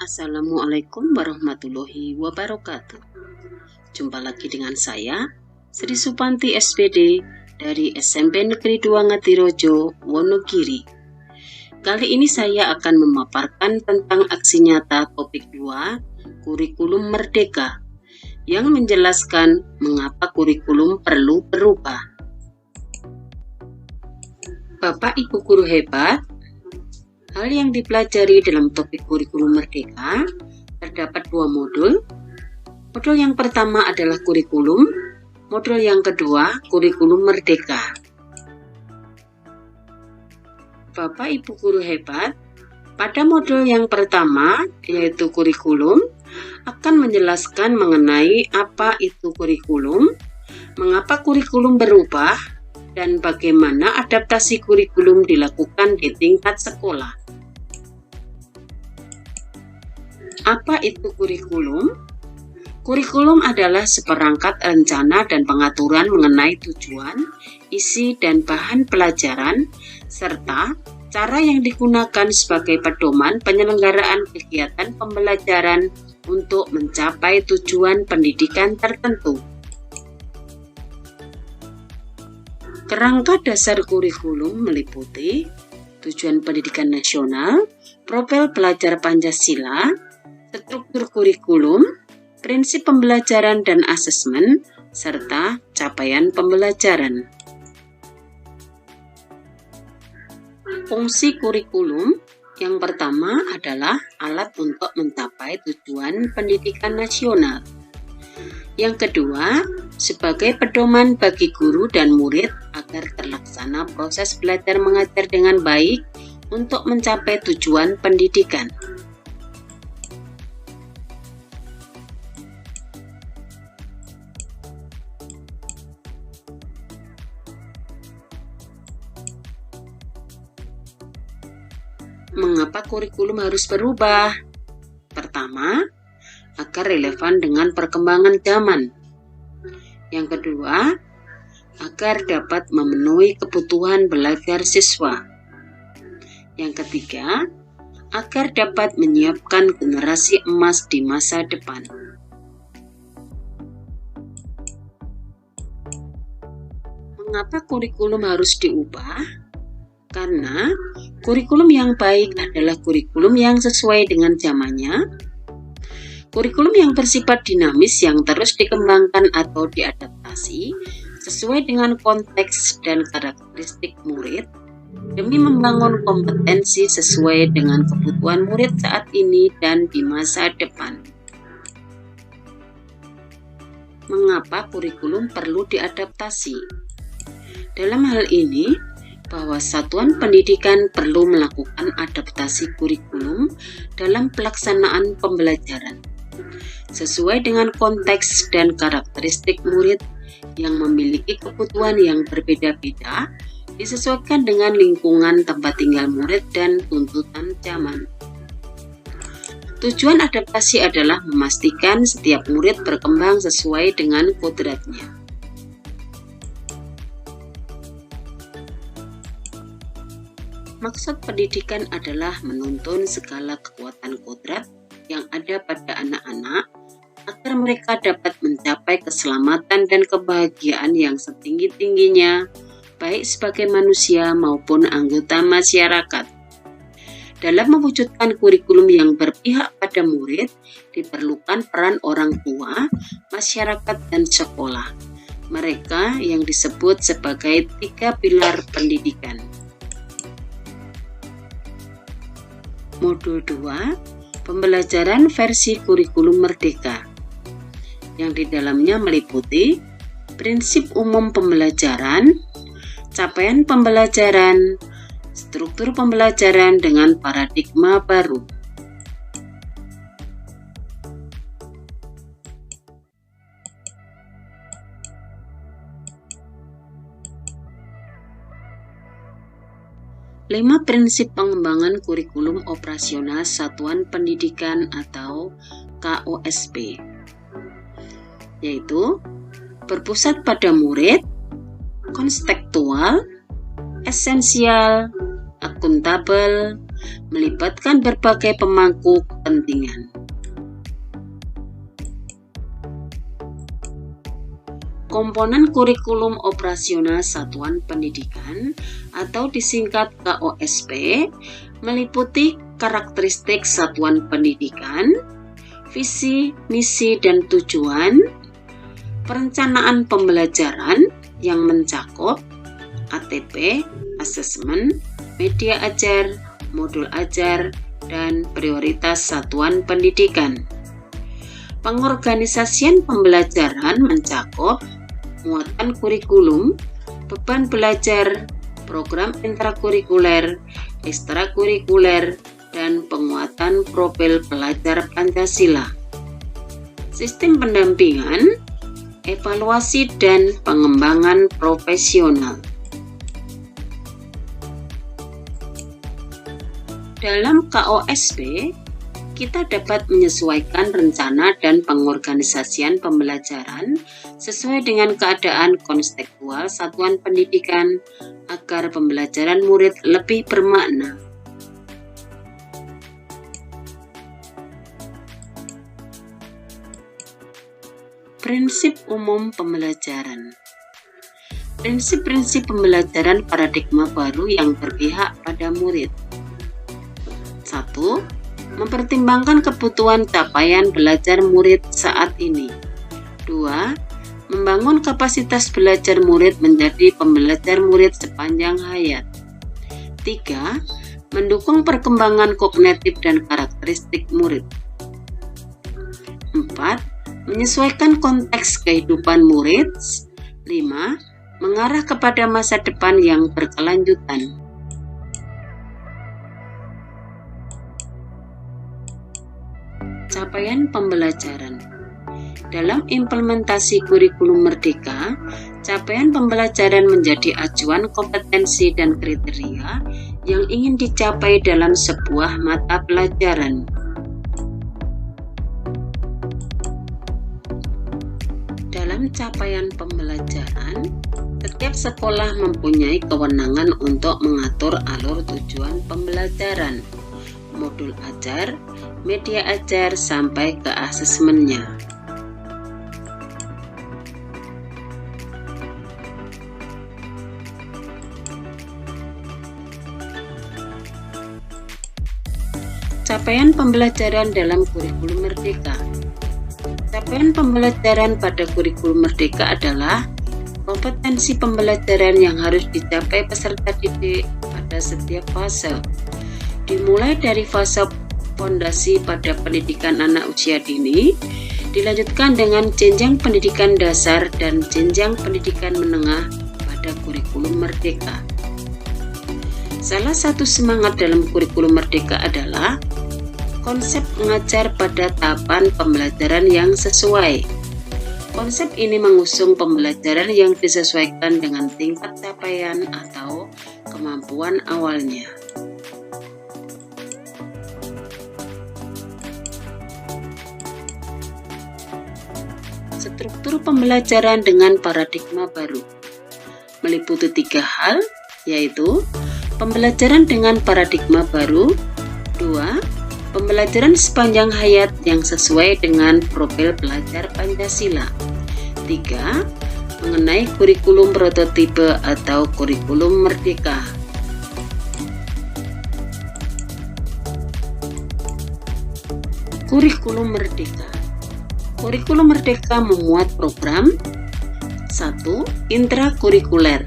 Assalamualaikum warahmatullahi wabarakatuh. Jumpa lagi dengan saya, Sri Supanti SPD dari SMP Negeri 2 Ngadirojo, Wonogiri. Kali ini saya akan memaparkan tentang aksi nyata topik 2, kurikulum merdeka, yang menjelaskan mengapa kurikulum perlu berubah. Bapak Ibu guru hebat, hal yang dipelajari dalam topik kurikulum merdeka terdapat dua modul. Modul yang pertama adalah kurikulum, modul yang kedua kurikulum merdeka. Bapak Ibu guru hebat, pada modul yang pertama yaitu kurikulum akan menjelaskan mengenai apa itu kurikulum, mengapa kurikulum berubah, dan bagaimana adaptasi kurikulum dilakukan di tingkat sekolah. Apa itu kurikulum? Kurikulum adalah seperangkat rencana dan pengaturan mengenai tujuan, isi, dan bahan pelajaran, serta cara yang digunakan sebagai pedoman penyelenggaraan kegiatan pembelajaran untuk mencapai tujuan pendidikan tertentu. Kerangka dasar kurikulum meliputi tujuan pendidikan nasional, profil pelajar Pancasila, struktur kurikulum, prinsip pembelajaran dan asesmen, serta capaian pembelajaran. Fungsi kurikulum yang pertama adalah alat untuk mencapai tujuan pendidikan nasional. Yang kedua, sebagai pedoman bagi guru dan murid agar terlaksana proses belajar mengajar dengan baik untuk mencapai tujuan pendidikan. Mengapa kurikulum harus berubah? Pertama, agar relevan dengan perkembangan zaman. Yang kedua, agar dapat memenuhi kebutuhan belajar siswa. Yang ketiga, agar dapat menyiapkan generasi emas di masa depan. Mengapa kurikulum harus diubah? Karena kurikulum yang baik adalah kurikulum yang sesuai dengan zamannya. Kurikulum yang bersifat dinamis yang terus dikembangkan atau diadaptasi sesuai dengan konteks dan karakteristik murid demi membangun kompetensi sesuai dengan kebutuhan murid saat ini dan di masa depan. Mengapa kurikulum perlu diadaptasi? Dalam hal ini, bahwa satuan pendidikan perlu melakukan adaptasi kurikulum dalam pelaksanaan pembelajaran sesuai dengan konteks dan karakteristik murid yang memiliki kebutuhan yang berbeda-beda, disesuaikan dengan lingkungan tempat tinggal murid dan tuntutan zaman. Tujuan adaptasi adalah memastikan setiap murid berkembang sesuai dengan kodratnya. Maksud pendidikan adalah menuntun segala kekuatan kodrat yang ada pada anak-anak agar mereka dapat mencapai keselamatan dan kebahagiaan yang setinggi-tingginya, baik sebagai manusia maupun anggota masyarakat. Dalam mewujudkan kurikulum yang berpihak pada murid, diperlukan peran orang tua, masyarakat, dan sekolah. Mereka yang disebut sebagai 3 pilar pendidikan. Modul 2, pembelajaran versi kurikulum merdeka, yang di dalamnya meliputi prinsip umum pembelajaran, capaian pembelajaran, struktur pembelajaran dengan paradigma baru. Lima prinsip pengembangan kurikulum operasional satuan pendidikan atau KOSP, yaitu berpusat pada murid, konstekstual, esensial, akuntabel, melibatkan berbagai pemangku kepentingan. Komponen kurikulum operasional satuan pendidikan atau disingkat KOSP meliputi karakteristik satuan pendidikan, visi, misi, dan tujuan, perencanaan pembelajaran yang mencakup ATP, asesmen, media ajar, modul ajar, dan prioritas satuan pendidikan. Pengorganisasian pembelajaran mencakup muatan kurikulum, beban belajar, program intrakurikuler, ekstrakurikuler, dan penguatan profil pelajar Pancasila. Sistem pendampingan, evaluasi, dan pengembangan profesional. Dalam KOSP, kita dapat menyesuaikan rencana dan pengorganisasian pembelajaran sesuai dengan keadaan konstekstual satuan pendidikan agar pembelajaran murid lebih bermakna. Prinsip umum pembelajaran. Prinsip-prinsip pembelajaran paradigma baru yang berpihak pada murid. 1. Mempertimbangkan kebutuhan capaian belajar murid saat ini. 2. Membangun kapasitas belajar murid menjadi pembelajar murid sepanjang hayat. 3. Mendukung perkembangan kognitif dan karakteristik murid. 4. Menyesuaikan konteks kehidupan murid. 5. Mengarah kepada masa depan yang berkelanjutan. Capaian pembelajaran. Dalam implementasi kurikulum Merdeka, capaian pembelajaran menjadi acuan kompetensi dan kriteria yang ingin dicapai dalam sebuah mata pelajaran. Dalam capaian pembelajaran, setiap sekolah mempunyai kewenangan untuk mengatur alur tujuan pembelajaran, modul ajar, media ajar, sampai ke asesmennya. Capaian pembelajaran dalam kurikulum Merdeka. Capaian pembelajaran pada kurikulum Merdeka adalah kompetensi pembelajaran yang harus dicapai peserta didik pada setiap fase, dimulai dari fase fondasi pada pendidikan anak usia dini, dilanjutkan dengan jenjang pendidikan dasar dan jenjang pendidikan menengah pada kurikulum Merdeka. Salah satu semangat dalam kurikulum Merdeka adalah konsep mengajar pada tahapan pembelajaran yang sesuai. Konsep ini mengusung pembelajaran yang disesuaikan dengan tingkat capaian atau kemampuan awalnya. Struktur pembelajaran dengan paradigma baru meliputi 3 hal, yaitu pembelajaran dengan paradigma baru, 2. Pembelajaran sepanjang hayat yang sesuai dengan profil pelajar Pancasila, 3. Mengenai kurikulum prototipe atau kurikulum Merdeka. Kurikulum Merdeka. Kurikulum Merdeka memuat program 1. Intrakurikuler,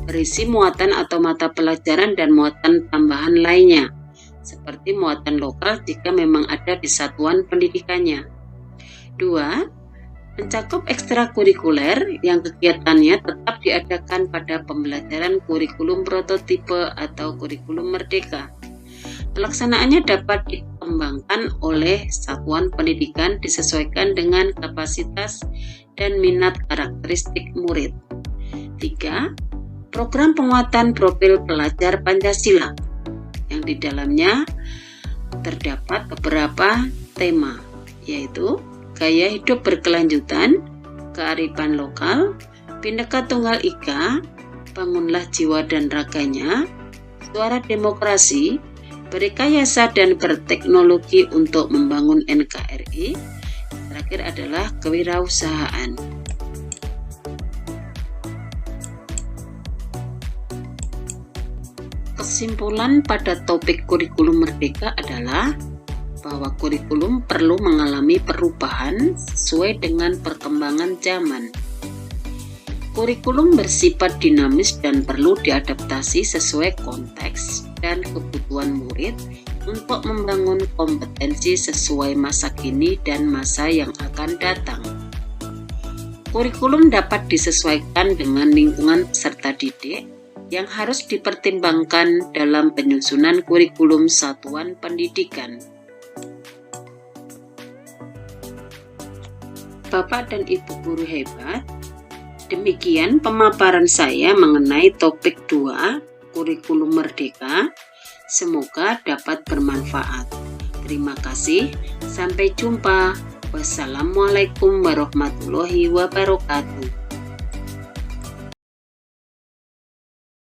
berisi muatan atau mata pelajaran dan muatan tambahan lainnya, seperti muatan lokal jika memang ada di satuan pendidikannya. 2. Mencakup ekstrakurikuler yang kegiatannya tetap diadakan pada pembelajaran kurikulum prototipe atau kurikulum Merdeka. Pelaksanaannya dapat dikembangkan oleh satuan pendidikan disesuaikan dengan kapasitas dan minat karakteristik murid. 3. Program penguatan profil pelajar Pancasila yang di dalamnya terdapat beberapa tema, yaitu gaya hidup berkelanjutan, kearifan lokal, Bhinneka Tunggal Ika, bangunlah jiwa dan raganya, suara demokrasi, Berrekayasa dan berteknologi untuk membangun NKRI. Terakhir adalah kewirausahaan. Kesimpulan pada topik kurikulum merdeka adalah bahwa kurikulum perlu mengalami perubahan sesuai dengan perkembangan zaman. Kurikulum bersifat dinamis dan perlu diadaptasi sesuai konteks dan kebutuhan murid untuk membangun kompetensi sesuai masa kini dan masa yang akan datang. Kurikulum dapat disesuaikan dengan lingkungan peserta didik yang harus dipertimbangkan dalam penyusunan kurikulum satuan pendidikan. Bapak dan Ibu guru hebat, demikian pemaparan saya mengenai topik 2, kurikulum merdeka. Semoga dapat bermanfaat. Terima kasih, sampai jumpa. Wassalamualaikum warahmatullahi wabarakatuh.